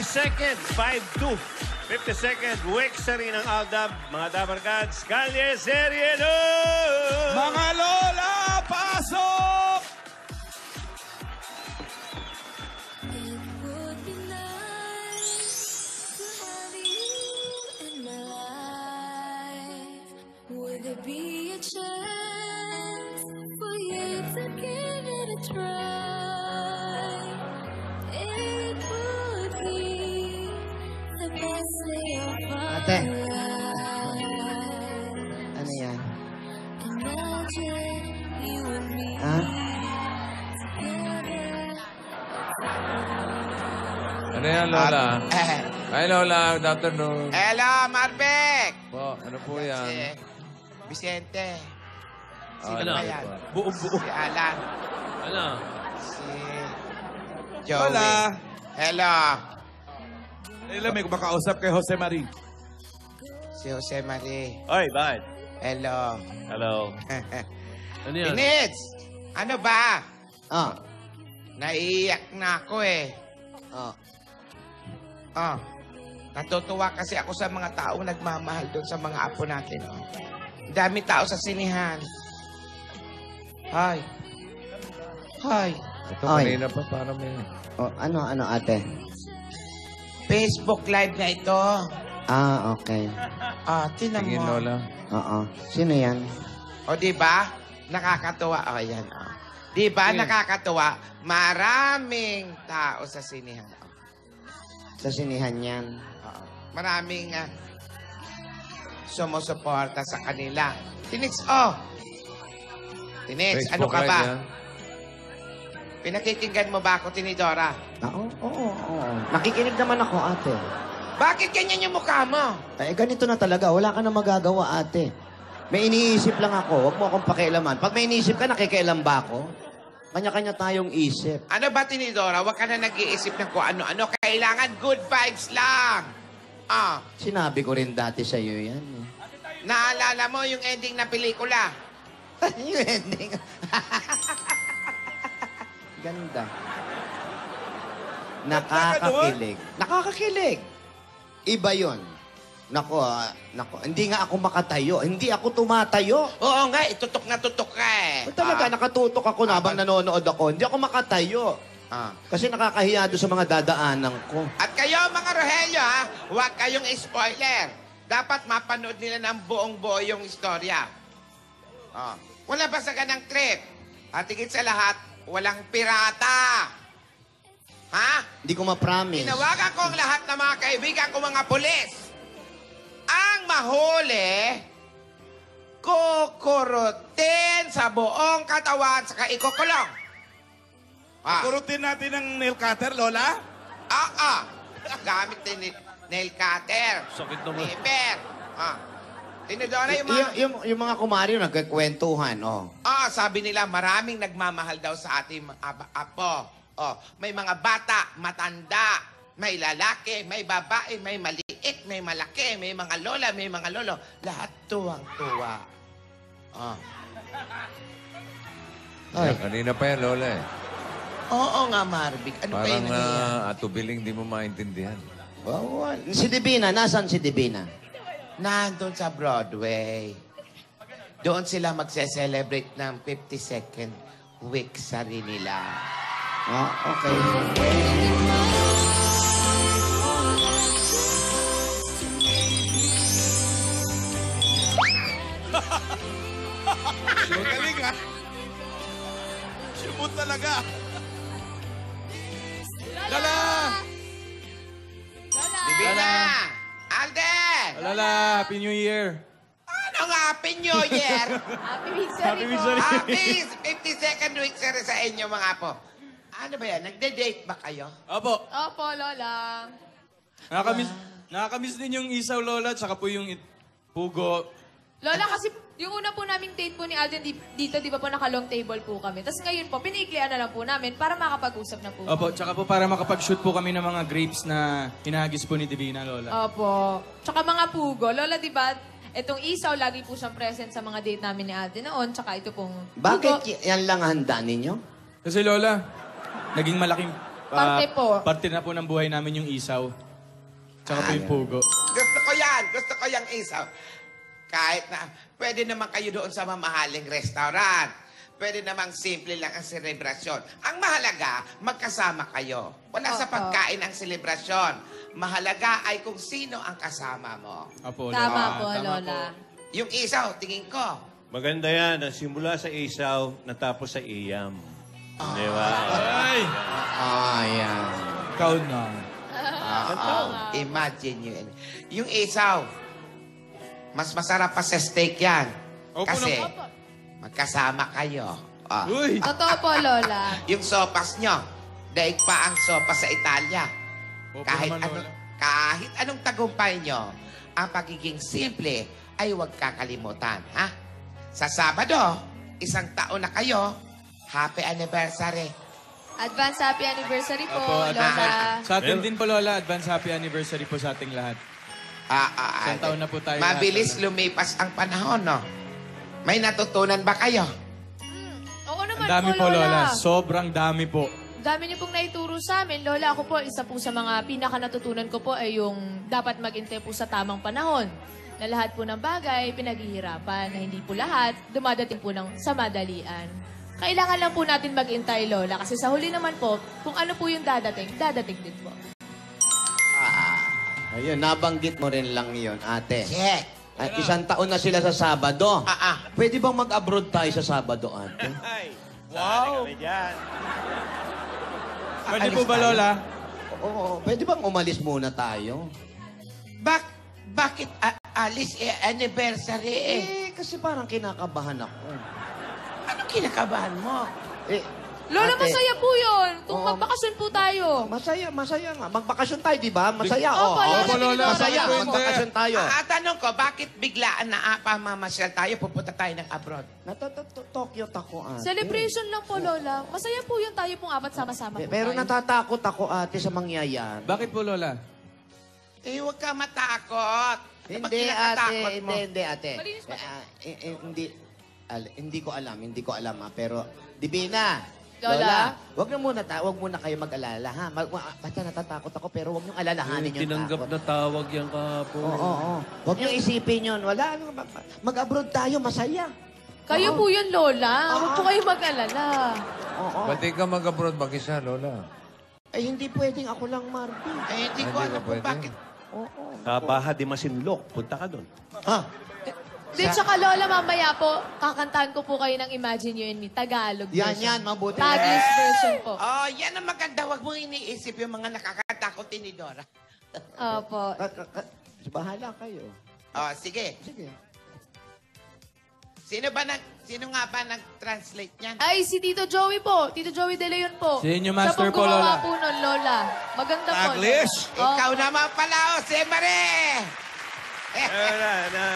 50 seconds, 5-2. 50 seconds, Wexery ng Aldab. Mga Dabarkads, Kalye Serieno! Mga Lola, pasok! It would be nice to have you in my life. Would there be a chance for you to give it a try? It would be the best day of our Ate. life. Ano yan? Imagine you and me Ha? together. Ano yan, Lola? Hi, Lola. Good afternoon. Hello, Marbek! Po, ano po yan? Si Vicente. Sino Ano? ba yan? Buo-buo. Si Alan. Ano? Si Joey. Lola. Hello. Alam, may kumakausap kay Jose Marie. Si Jose Marie. Oy, bakit? Hello. Hello. Ano yan? Pinits! Ano ba? Ah. Naiiyak na ako eh. Ah. Natutuwa kasi ako sa mga taong nagmamahal doon sa mga apo natin. Oh. Dami tao sa sinihan. Hi. Hi. Ito Ay. kanina pa para may... Oh, ano, ate? Facebook Live na ito. Ah, okay. Tinan Tingin, mo. Lola. Oo. Sino yan? O, di ba? Nakakatuwa. O, yan. O. Di ba? Nakakatuwa. Maraming tao sa sinihan. O. Sa sinihan yan. Oo. Maraming sumusuporta sa kanila. Tinits, Tinits, ano Facebook ka Live ba? yan. Pinakikinggan mo ba ako, Tinidora? Oo. Nakikinig naman ako, ate. Bakit ganyan yung mukha mo? Eh, ganito na talaga. Wala ka na magagawa, ate. May iniisip lang ako. Huwag mo akong pakialaman. Pag may iniisip ka, nakikialam ba ako? Kanya-kanya tayong isip. Ano ba, Tinidora? Huwag ka na nag-iisip ng kung ano-ano. Kailangan good vibes lang. Sinabi ko rin dati sa'yo yan. Eh. Naalala mo yung ending na pelikula? Yung ending. Ganda. Nakakakilig. Nakakakilig. Iba yon. Nako. Hindi nga ako makatayo. Hindi ako tumatayo. Oo nga, tutok na tutok ka eh. Talaga, nakatutok ako na habang nanonood ako. Hindi ako makatayo. Kasi nakakahiya doon sa mga dadaanan ko. At kayo, mga Rogelio, huwag kayong spoiler. Dapat mapanood nila ng buong-buo yung istorya. Wala ba sa ganang trip? At higit sa lahat, walang pirata. Ha? Hindi ko ma-promise. Tinawagan ko ang lahat ng mga kaibigan ko, mga pulis. Ang mahuli, kukurutin sa buong katawan saka ikukulong. Kurutin natin ng nail cutter, Lola. Gamit din nail cutter. Sakit naman. Nipper. Tinidora yung mga... Yung mga kumari nagkakwentuhan, sabi nila maraming nagmamahal daw sa ating apo. May mga bata, matanda, may lalaki, may babae, may maliit, may malaki, may mga lola, may mga lolo. Lahat tuwang-tuwa. Ay. Kanina pa yan, Lola eh. Oo nga, Marvic. Ano ba Parang yun nangyayari? atubiling di mo maintindihan. Si Divina, nasaan si Divina? Nandun sa Broadway. Doon sila magse-celebrate ng 52nd week sa rin nila. Okay. Magaling, ha? Sumut talaga. Lola! Divina! Alden! Lola, Happy New Year. Ano nga, Happy New Year? Happy Victory. Happy 52nd week sa inyo, mga apo. Ano ba yan? Nagde-date ba kayo? Opo. Opo, Lola. Nakakamiss din yung isaw, Lola, tsaka po yung pugo. Lola, kasi yung una po naming date po ni Alden dito, di ba po naka-long table po kami. Tapos ngayon po, pinaiklian na lang po namin para makapag-usap na po. Opo, tsaka po para makapag-shoot po kami ng mga grapes na hinahagis po ni Divina, Lola. Opo. Tsaka mga pugo. Lola, di ba, itong isaw, lagi po siyang present sa mga date namin ni Alden noon. Tsaka ito pong pugo. Bakit yan lang ang handa ninyo? Kasi Lola, naging malaking Parte po. Parte na po ng buhay namin yung isaw. Tsaka po yung pugo. Gusto ko yan. Gusto ko yung isaw. Kahit na, pwede naman kayo doon sa mamahaling restaurant. Pwede namang simple lang ang selebrasyon. Ang mahalaga, magkasama kayo. Wala sa pagkain ang selebrasyon. Mahalaga ay kung sino ang kasama mo. Apo, Tama Lola. po, Lola. Yung isaw, tingin ko. Maganda yan. Simula sa isaw, natapos sa iyam. Di ba? Ay! Ayan. Ikaw na. Imagine yun. Yung isaw, mas masarap pa sa steak yan. Opo Kasi, Opo. magkasama kayo. Ah. Uy! Totoo po, Lola. Yung sopas nyo, daig pa ang sopas sa Italia. Opo Kahit, naman, Lola. kahit anong tagumpay nyo, ang pagiging simple ay huwag kakalimutan. Ha? Sa Sabado, 1 taon na kayo, happy anniversary. Advance happy anniversary po, Opo, Lola. sa atin din po, Lola. Advance happy anniversary po sa ating lahat. Isang taon na po tayo Mabilis lahat, Lola. lumipas ang panahon, no? May natutunan ba kayo? Oo naman Ang dami po, Lola. Sobrang dami po. Dami niyo pong naituro sa amin. Lola, ako po, isa po sa mga pinaka natutunan ko po ay yung dapat maghintay po sa tamang panahon. Na lahat po ng bagay, pinaghihirapan. Na hindi po lahat, dumadating po sa madalian. Kailangan lang po natin maghintay, Lola. Kasi sa huli naman po, kung ano po yung dadating din po. Ayun, nabanggit mo rin lang yun, ate. Check. At 1 taon na sila sa Sabado. Ah. Pwede bang mag-abroad tayo sa Sabado, ate? Ay, Wow! kami dyan. Pwede po ba, Lola? Oo, pwede bang umalis muna tayo? Bakit alis anniversary eh? Kasi parang kinakabahan ako. Ano kinakabahan mo? Lola, Ate, masaya po yun. Kung Oo. magbakasyon po tayo. Masaya nga. Magbakasyon tayo, di ba? Masaya, Opo, Lola, Opo, Lola. Masaya, Bakit po hindi? magbakasyon tayo. Tanong ko, bakit biglaan na pamamasyal tayo, pupunta tayo ng abroad? Tokyo ako, ate. Celebration lang po, Lola. Masaya po yun tayo pong apat sama-sama po Pero tayo. natatakot ako, ate, sa mangyayari. Bakit po, Lola? Huwag ka matakot. Ba't Hindi, kinakatakot ate. mo? Hindi, ate. Malinis ba? Hindi ko alam, ha. Pero, Divina, Lola? wag muna kayo mag-alala, ha. Basta natatakot ako, pero wag niyong alalahanin yung Tinanggap takot. na tawag yan kahapon. Oo. Wag niyong isipin yun. Wala. Mag-abroad tayo, masaya. Kayo po yun, Lola. Huwag po kayo mag-alala. Oo. Ba't di ka mag-abroad mag-isa, Lola? Ay, hindi pwedeng ako lang, Marvin. Hindi ko Hindi alam ka kung pwede. bakit. Oo. Sa Baha de Masinloc, punta ka doon. Ha? Di, tsaka Lola, mamaya po, kakantahan ko po kayo ng Imagine You and Me, Tagalog version. Yan, mabuti. Taglish version po. Yan ang maganda. Huwag mong iniisip yung mga nakakatakot ni Dora. Opo. Bahala kayo. Sige. Sige. Sino nga ba nag-translate niyan? Ay, si Tito Joey po. Tito Joey De Leon po. Si inyo, master Siya po, gumawa Lola. po nun, Lola. Maganda po. Taglish? Lola. Ikaw naman pala, si Marie!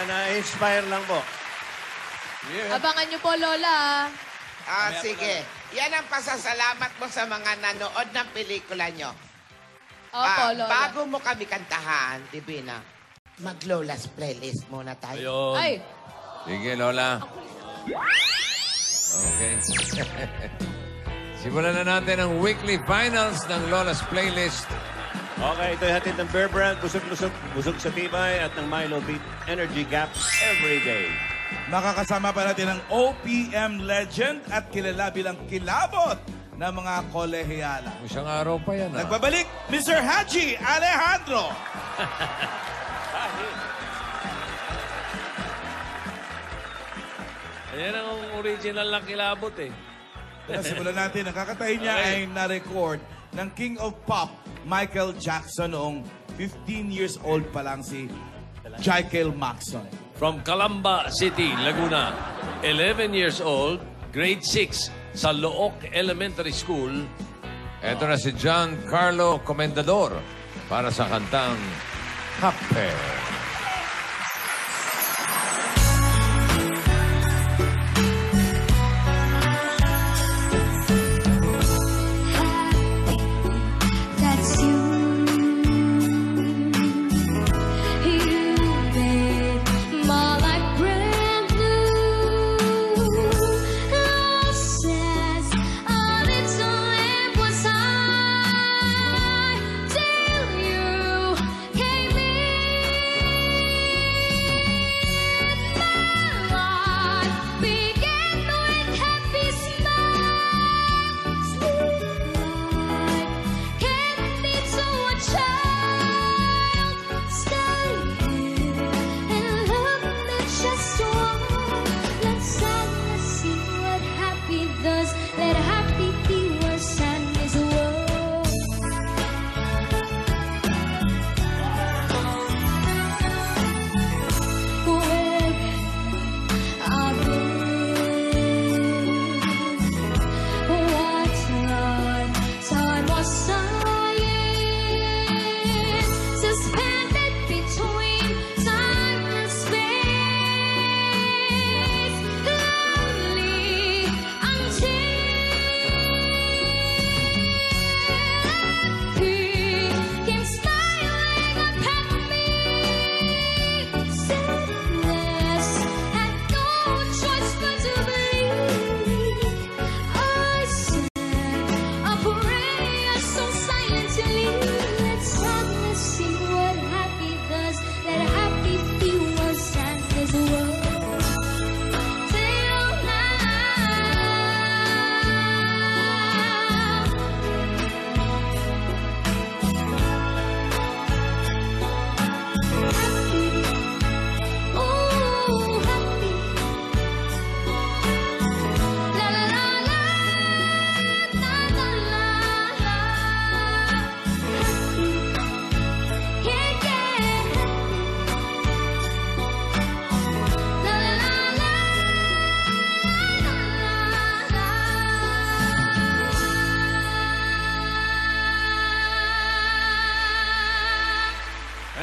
Na-inspire lang po. Abangan niyo po, Lola. Sige. Yan ang pasasalamat mo sa mga nanood ng pelikula nyo. Opo, Lola. Bago mo kami kantahan, Divina, mag-Lola's playlist muna tayo. Ayun. Ay, Sige, Lola. Okay. Simulan na natin ang weekly finals ng Lola's Playlist. Okay, ito yung hatid ng Bear Brand, busog sa tibay, at ng Milo Beat Energy Gap every day. Makakasama pa natin ang OPM legend at kilala bilang kilabot ng mga kolehiyala. Isang araw pa yan, Nagbabalik, Mr. Haji Alejandro. Ayan ang original na kilabot eh. Simulan natin. Ang kakatayin niya ay na-record ng King of Pop, Michael Jackson, noong 15 years old pa lang si Michael Maxson. From Calamba City, Laguna, 11 years old, grade 6 sa Look Elementary School. Ito na si John Carlo Comendador para sa kantang Happy. That's you. You made my life brand new. Love says all its own was high.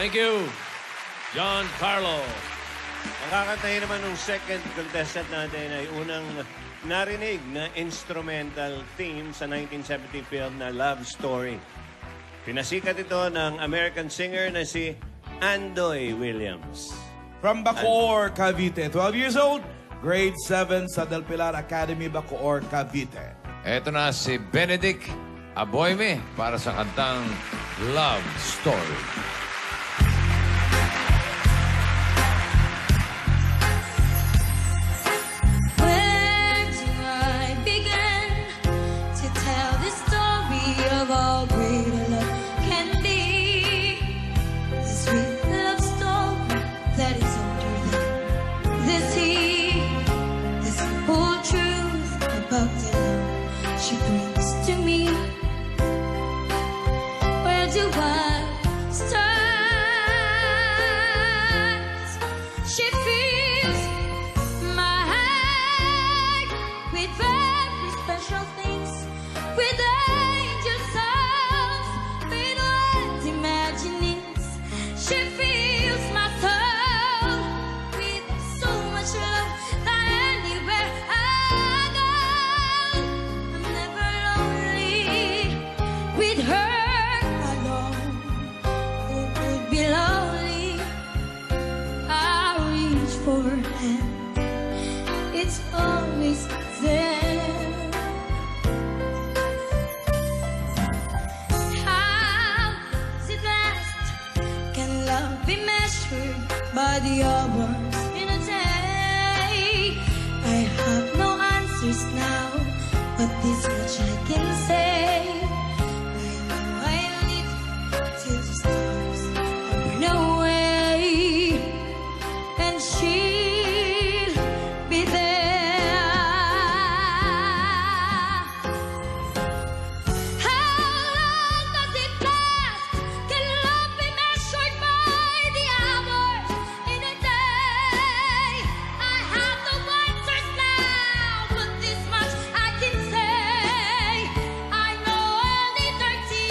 Thank you, John Carlo. Ang kakantahin naman ng second contestant natin ay unang narinig na instrumental theme sa 1970 film na Love Story. Pinasikat ito ng American singer na si Andoy Williams. From Bacoor, Cavite. 12 years old, grade 7 sa Del Pilar Academy, Bacoor, Cavite. Eto na si Benedict Aboyme para sa kantang Love Story. Where do I begin to tell the story of all great love can be? The sweet love story that is older than the sea. The simple truth about the love she brings to me. Where do I start? She fills my heart with very special things, with angel songs, with wild imaginings. She fills my soul with so much love that anywhere I go, I'm never lonely with her alone. Who could be lonely? I reach for her hand, it's always there. How does it last? Can love be measured by the hours in a day? I have no answers now, but this much I can say. I know I live till the stars burn away, and she'll be there. How long does it last? Can love be measured by the hours in a day? I have no answers now, but this much I can say. I know I'll need her till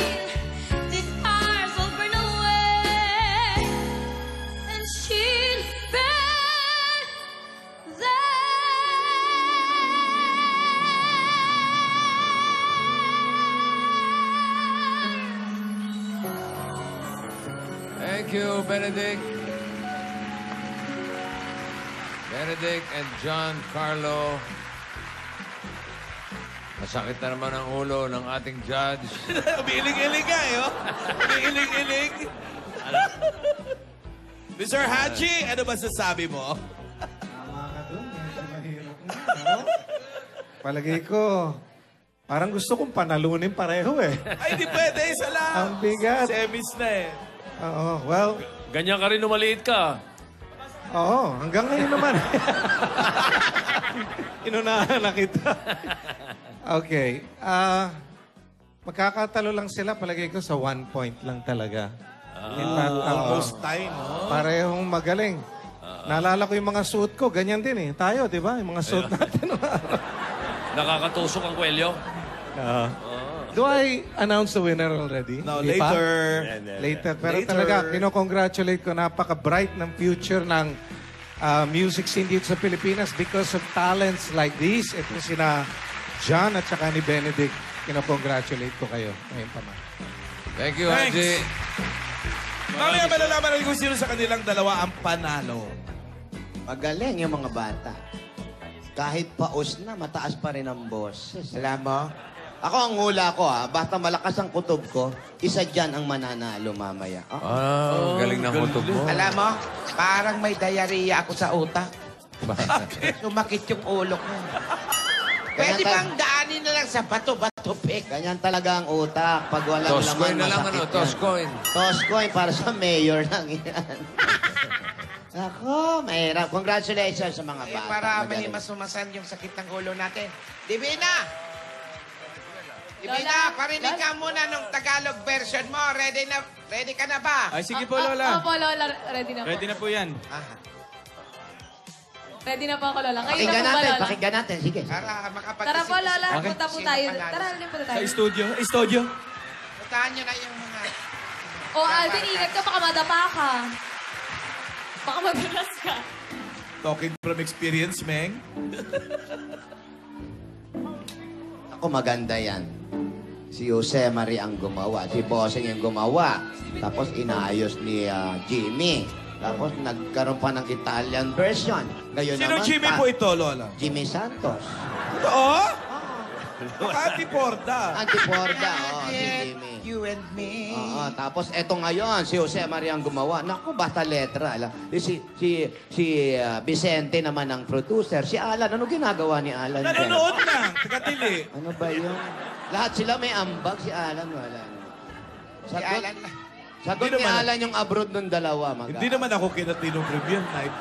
the stars will burn away, and she'll be Thank you, Benedict. Benedict and John Carlo. Masakit na naman ang ulo ng ating judge. Umiiling-iling nga, eh, oh. Umiiling-iling. Mr. Haji, ano ba sasabi mo? Tama ka dun. Medyo mahirap na. No? Palagay ko, parang gusto kong panalunin pareho eh. Ay, di pwede. Isa lang. Ang bigat. Semis na eh. Oo, well, Ganyan ka rin umaliit ka. oo, hanggang ngayon naman. Inunahan na kita. Okay. Magkakatalo lang sila, palagay ko, sa 1 point lang talaga. In fact, Almost tie, no? parehong magaling. Naalala ko yung mga suit ko, ganyan din eh. Tayo, di ba? Yung mga suit natin. Nakakatusok ang kwelyo. Do I announce the winner already? No, Di pa? later. Later. Pero Later. talaga, kinocongratulate ko. Napaka-bright ng future ng music scene dito sa Pilipinas because of talents like this. Ito sina John at saka ni Benedict. Kinocongratulate ko kayo. Ngayon pa man. Thank you, Thanks. Haji. Mamaya malalaman natin kung sino sa kanilang dalawa ang panalo. Magaling yung mga bata. Kahit paus na, mataas pa rin ang boses. Alam mo, Ako ang hula ko basta malakas ang kutob ko, isa dyan ang mananalo mamaya. Galing ng kutob mo. alam mo, parang may diarrhea ako sa utak. Sumakit yung ulo ko. Pwede bang daanin na lang sa bato-bato, Pek? Ganyan talaga ang utak. Pag walang Toscoin laman, na lang, masakit ano? Toscoin. Toscoin para sa mayor lang yan. Ako, mahirap. Congratulations sa mga bata. Para may Magaling. masumasan yung sakit ng ulo natin. Divina! Divina, parinig ka muna nung Tagalog version mo. Ready ka na ba? Ay, sige po, Lola. Opo, Lola. Ready na po. Ready na po yan. Ready na po ako, Lola. Kayo Pakinggan na po ba, natin, Lola? pakinggan natin. Sige. Para makapag-isip. Tara po, Lola. Okay. Punta po Sino tayo. panalo? Tara, rin po Sa tayo. studio. Studio. Puntahan nyo na yung mga... O, Alvin, ingat ka, baka madapa ka. Baka madulas ka. Talking from experience, Meng. Ako, maganda yan. Si Jose Marie ang gumawa. Si Bossing yung gumawa. Tapos inaayos ni Jimmy. Tapos nagkaroon pa ng Italian version. Ngayon Sino naman, Jimmy po ito, Lola? Jimmy Santos. Oo? Antiporda. Antiporda, si Jimmy. You and me. Oo, tapos eto ngayon, si Jose Maria ang gumawa. Naku, basta letra. Si Vicente naman ang producer. Si Alan, ano ginagawa ni Alan? Nanonood lang. Tagatili. Ano ba yun? Lahat sila may ambag. Si Alan, wala. Si Alan. Sagot Hindi ni naman. Alan yung abroad ng dalawa. Hindi naman ako kinatinong premiere night.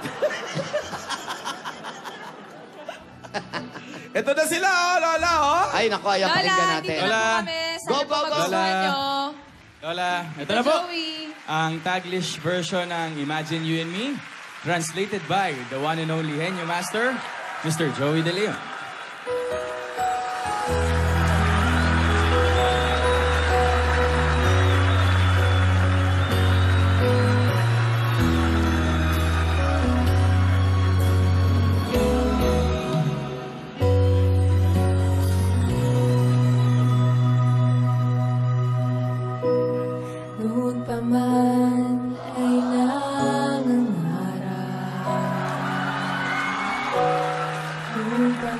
Ito na sila, oh, Lola, oh. Ay, naku, ayaw pakinggan natin. dito na po kami. Sana Go, po go, go. magustuhan nyo. Lola, ito na po. Joey. Ang Taglish version ng Imagine You and Me, translated by the one and only Henyo Master, Mr. Joey De Leon. Noon pa man ay nangangarap. Noon pa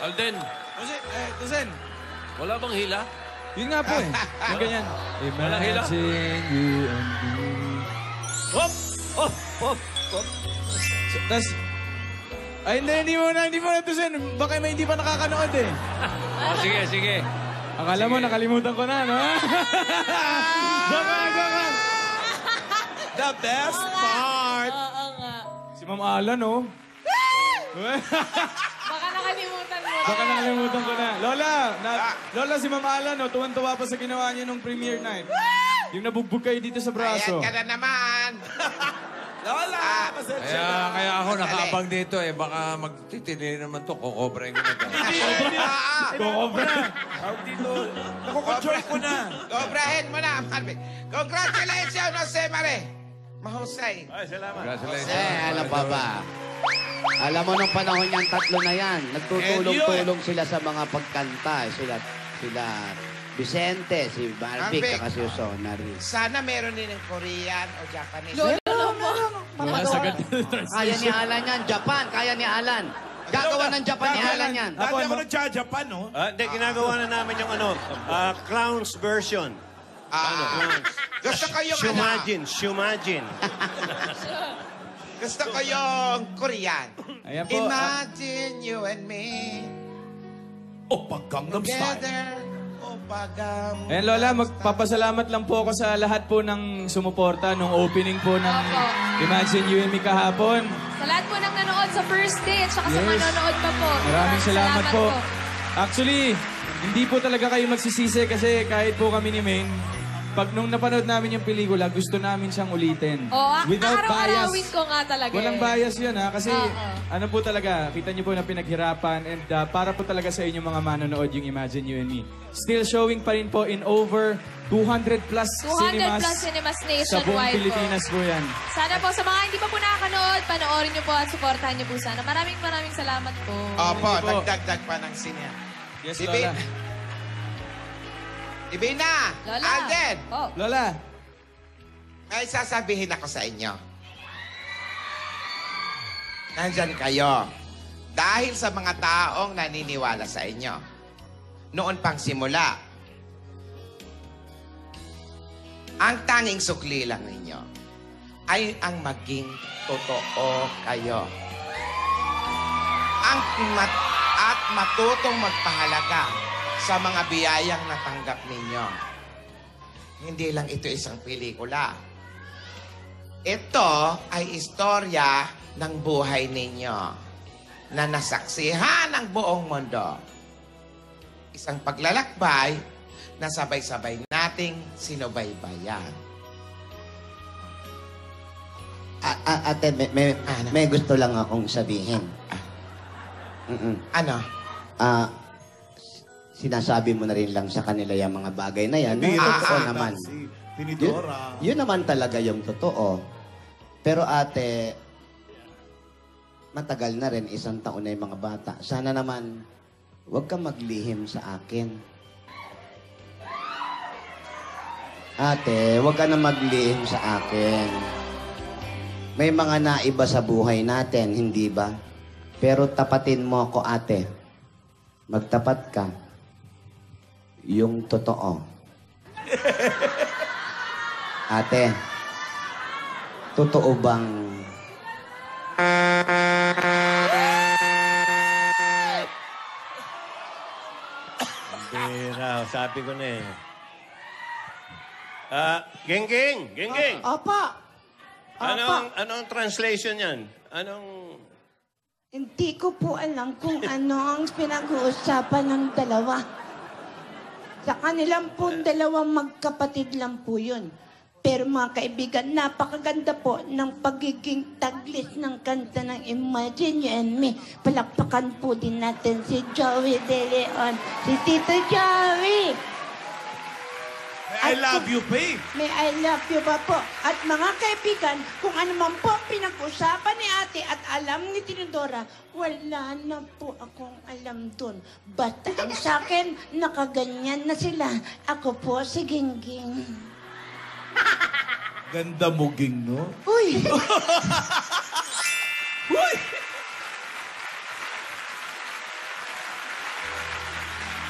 Alden, Tusen. wala bang hila? Yun nga po eh. Yung ganyan. Walang hila. Imagine you and me. Hop! Hop! Hop! Hop! Tapos, ay, hindi mo na Tusen. Baka may hindi pa nakakanood eh. Oh, sige, sige. Akala mo, nakalimutan ko na, no? Joke. The best part. Oo nga. Si Ma'am Alan, oh. Baka nakalimutan mo. Baka nakalimutan ko na. Lola, si Ma'am Alan, oh, tuwan-tuwa pa sa ginawa niya nung premiere night. Yung nabugbog kayo dito sa braso. Ayan ka na naman. Lola, pasensya na. Kaya ako nakaabang dito eh. Baka magtitili naman to. Kukobrahin ko na to. Kukobra. Dito, nakukonjoy ko na. Kobrahin mo na, Marvin. Congratulations, Jose Mare. Mahusay. Ay, salamat. Congratulations. Alam pa ba? Alam mo, nung panahon niyang tatlo na yan, nagtutulong-tulong sila sa mga pagkanta. Sila Vicente, si Barbie, Ambik. saka si Sonari. Sana meron din ng Korean o Japanese. Lola, sagad. Kaya ni Alan yan, Japan. Kaya ni Alan. Gagawa ng Japan ni Alan yan. Dati ako nagja-Japan, no? Hindi, ginagawa na namin yung clowns version. Clowns. Gusto ko yung Shumajin. Gusto ko yung Korean. Ayan po. Imagine you and me Oppa Gangnam Style. together. Opagam. Ayan, Lola, magpapasalamat lang po ako sa lahat po ng sumuporta nung opening po ng Imagine You and Me kahapon. Sa lahat po ng nanood sa first day at saka sa Yes. manonood pa po. Maraming salamat po. Actually, hindi po talaga kayo magsisisi kasi kahit po kami ni Maine, pag nung napanood namin yung pelikula, gusto namin siyang ulitin. Without bias. Araw-arawin ko nga talaga. Walang bias yun ha, kasi Oo. ano po talaga, kita niyo po na pinaghirapan and para po talaga sa inyong mga manonood yung Imagine You and Me. Still showing pa rin po in over 200 plus 200 cinemas plus cinemas sa nationwide buong po. Pilipinas po yan. Sana po sa mga hindi pa po nakakanood, panoorin niyo po at supportahan niyo po sana. Maraming salamat po. Opo, Thank you po. dagdag pa ng sinya. Yes, Ibi- Lola. Ibina! Lola. Alden! Oh. Lola, May sasabihin ako sa inyo. Nandyan kayo. Dahil sa mga taong naniniwala sa inyo. Noon pang simula, ang tanging sukli lang ninyo ay ang maging totoo kayo. At matutong magpahalaga sa mga biyayang natanggap ninyo. Hindi lang ito isang pelikula. Ito ay istorya ng buhay ninyo na nasaksihan ng buong mundo. Isang paglalakbay na sabay-sabay nating sinubaybayan. Ate, may gusto lang akong sabihin. Ano? Sinasabi mo na rin lang sa kanila yung mga bagay na yan. Totoo naman. Si Tinidora. Yun naman talaga yung totoo. Pero ate, matagal na rin, 1 taon na yung mga bata. Sana naman, huwag kang maglihim sa akin. Ate, huwag ka na maglihim sa akin. May mga naiba sa buhay natin, hindi ba? Pero tapatin mo ako, ate. Magtapat ka. Yung totoo. Ate, totoo bang Bira, sabi ko na eh. Geng-geng! Opo. Anong translation yan? Hindi ko po alam kung ano ang pinag-uusapan ng dalawa. Sa kanilang po dalawang magkapatid lang po yun. Pero mga kaibigan, napakaganda po ng pagiging taglis ng kanta ng Imagine You and Me. Palakpakan po din natin si Joey De Leon, si Tito Joey. I love you, babe. May I love you pa po. At mga kaibigan, kung ano man po ang pinag-usapan ni ate at alam ni Tinidora, wala na po akong alam dun. Basta ang sa akin, nakaganyan na sila. Ako po si Gingging. Ganda mo, Ging, no? Uy! Uy!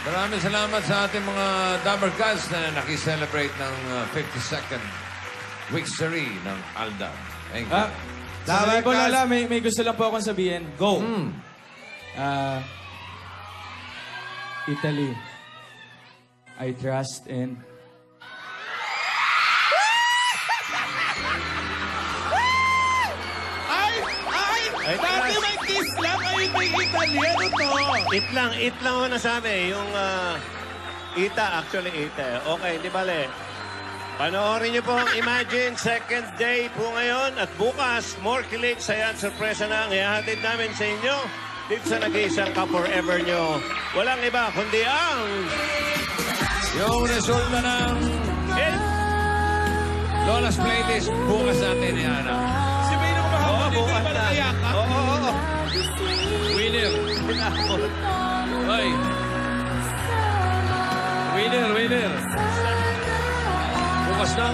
Maraming salamat sa ating mga Dabber Cats na nakiselebrate ng 52nd victory ng Alda. Thank you. Sabi ko, Lola, may gusto lang po akong sabihin. Go. Italy. I trust in... Ay, dati may kiss lang, ay may Italiano to. It lang ho nasabi. Yung Ita, actually Ita. Okay, di bale. Panoorin niyo po ang Imagine second day po ngayon. At bukas, more kilig, saya at sorpresa na ang ihahatid namin sa inyo. Dito sa nag-iisang ka-forever nyo. Walang iba, kundi ang... Yung resulta ng Lola's Playlist, bukas natin yan. Si May nung mahapon dito, bukas iba na na. kayaka. Oo. Winner. Ay. Winner. Bukas na.